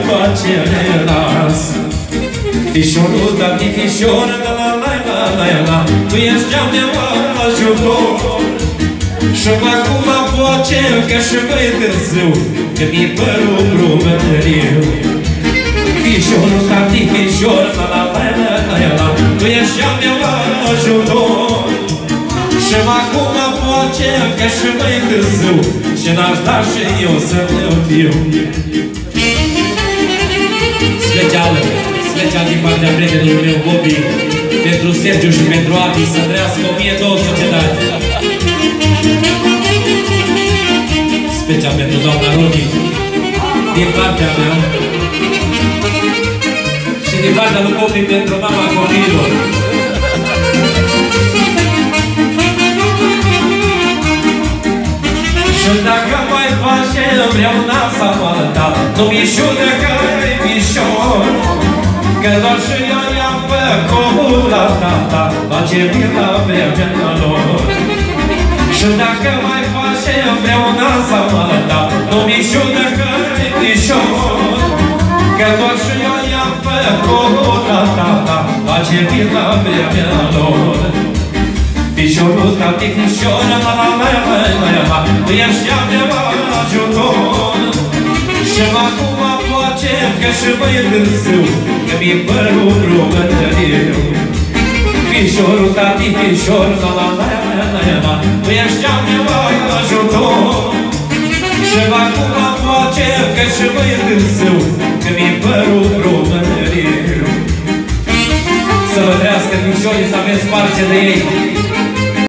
face las. Fișorul, tati, fișor, la la la la la la, tu ești cea mea ajutor. Și acum face că și mai târziu, că mi-i părul grumătăriu. Fișorul, tati, fișor, la la la la la la, tu ești cea mea ajutor. Și acum face că și mai târziu, și n-aș da și eu să te fiu. Special din partea prietenului meu, Bobby, pentru Sergiu și pentru Adi, să trăiască 1200 de ani. Special pentru doamna Rodi, din partea mea. Și din partea lui Bobby pentru mama copiilor. Și dacă mai face vreau nasa ta, nu mișune că-i mișor, că doar și eu i-am făcut la tata, face vila vremea lor. Și dacă mai face vreau nasa ta, nu mișune că-i mișor, că doar și eu i-am făcut la tata, face vila vremea lor. Fișorul, tati, fișor, la la la la la, tu ești cea mea ajutor. Și acum face că și mai târziu, că mi-i părul grumătăriu. Fișorul, tati, fișor, la la la la la, tu ești cea mea ajutor. Și acum face că și mai târziu, că mi-i părul grumătăriu. Să vă trească fișorii, să aveți parte de ei.